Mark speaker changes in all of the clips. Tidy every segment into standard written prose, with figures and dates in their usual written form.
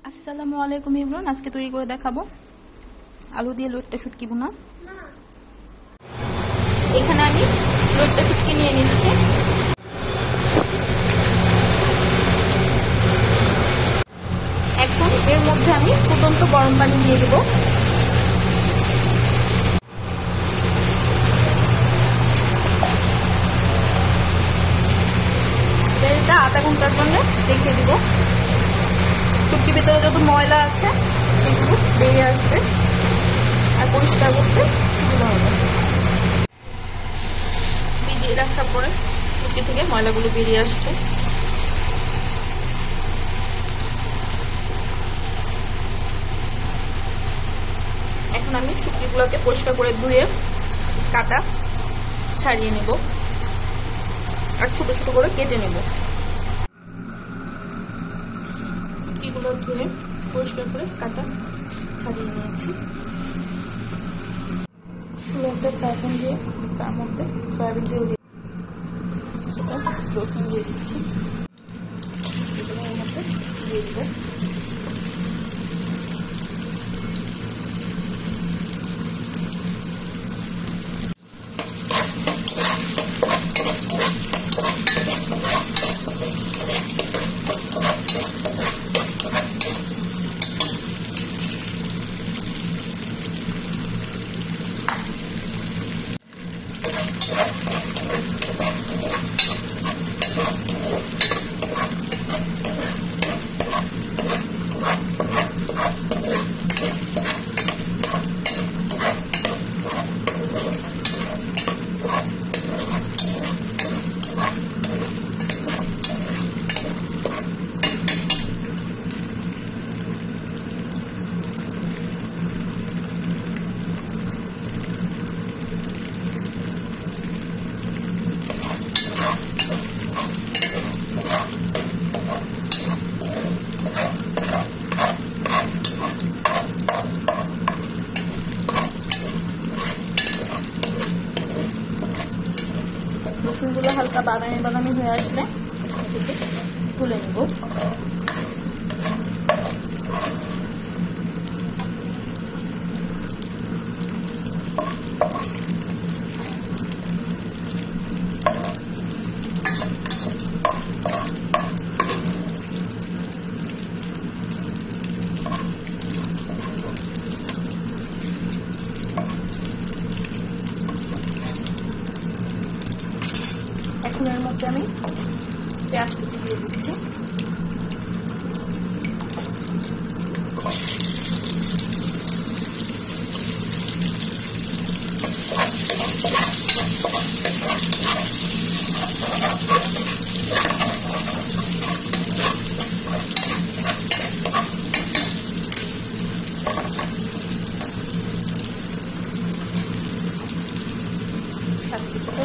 Speaker 1: আসসালামু আলাইকুম ইমরান, আজকে তৈরি করে দেখাবো আলু দিয়ে লইট্টা শুটকি ভুনা। এখানে আমি লইট্টা শুটকি নিয়ে নিচ্ছি। এখন এর মধ্যে আমি ফুটন্ত গরম পানি দিয়ে দেব। এটা আধা ঘন্টার জন্য রেখে দিব। শুটকির ভিতরে যত ময়লা আছে সেগুলো বেরিয়ে আসবে আর পরিষ্কার করতে সুবিধা হবে। ভিজিয়ে রাখার পরে শুটকি থেকে ময়লাগুলো বেরিয়ে আসছে। এখন আমি শুটকিগুলোকে পরিষ্কার করে ধুয়ে কাটা ছাড়িয়ে নেব আর ছোট ছোট করে কেটে নেব। শুটকিগুলো ধুয়ে পরিষ্কার করে কাটা ছাড়িয়ে নিয়েছি। চুলাতে ফ্রাইপ্যান দিয়ে তার মধ্যে সয়াবিন তেল দিয়ে রসুন দিয়ে দিচ্ছি। এগুলো এর মধ্যে দিয়ে দেবো। রসুনগুলো হালকা বাদামি বাদামি হয়ে আসলে তুলে নেব। এখন এর মধ্যে আমি পেঁয়াজ কুচি দিয়ে দিচ্ছি।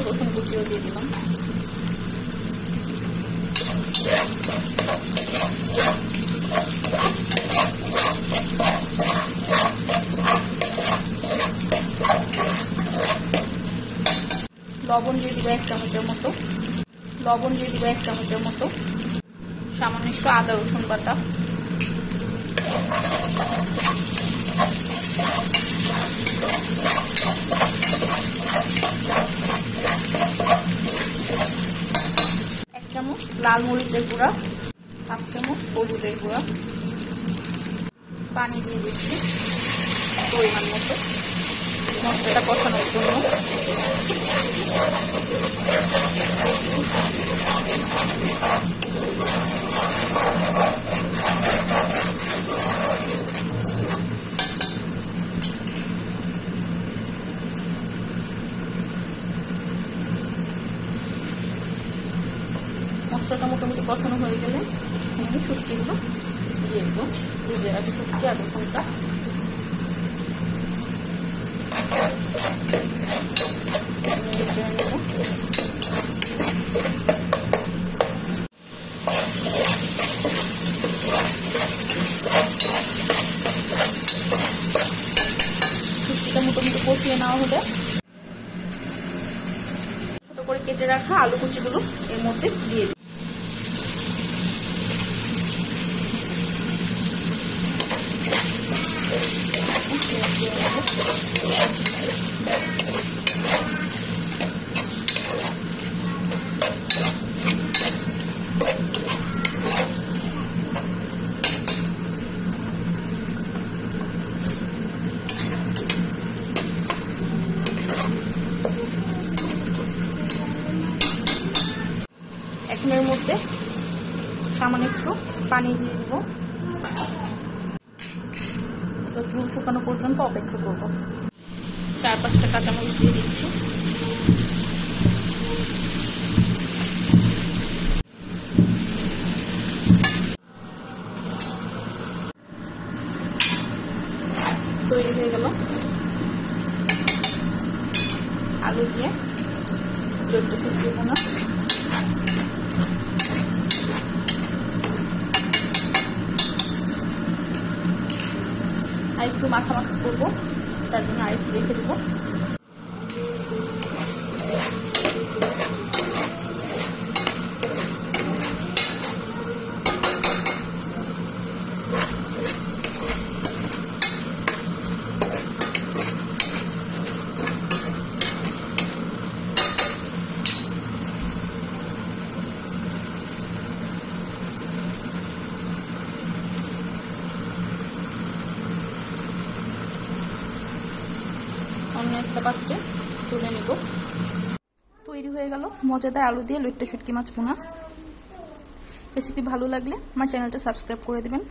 Speaker 1: রসুন কুচিও দিয়ে দিলাম। লবণ দিয়ে দিব 1 চামচের মতো। সামান্য একটু আদা রসুন বাটা। এক চামচ লাল মরিচের গুঁড়া, 1/2 চামচ হলুদের গুঁড়া। পানি দিয়ে দিচ্ছি পরিমাণ মতো মশলাটা কষানোর জন্য। মশলাটা মোটামুটি কষানো হয়ে গেলে আমি শুটকিগুলো দিয়ে দেবো। ভিজে রাখি শুটকি আধা ঘন্টা। শুটকিটা মোটামুটি কষিয়ে নেওয়া হলে ছোট করে কেটে রাখা আলু কুচিগুলো এর মধ্যে দিয়ে দিই। এখন এর মধ্যে সামান্য একটু পানি দিয়ে দিব, ঝোল শুকানো পর্যন্ত অপেক্ষা করব। 4-5টা কাঁচামরিচ দিয়ে দিচ্ছি। তৈরি হয়ে গেল আলু দিয়ে দৈত্য শুটকি ভুনা। আর একটু মাখা মাখা করবো, তার জন্য আরেকটু রেখে দেবো। অন্য একটা পাত্রে তুলে নেব। তৈরি হয়ে গেল মজাদার আলু দিয়ে লইট্টা শুটকি মাছ ভুনা। রেসিপি ভালো লাগলে আমার চ্যানেলটা সাবস্ক্রাইব করে দিবেন।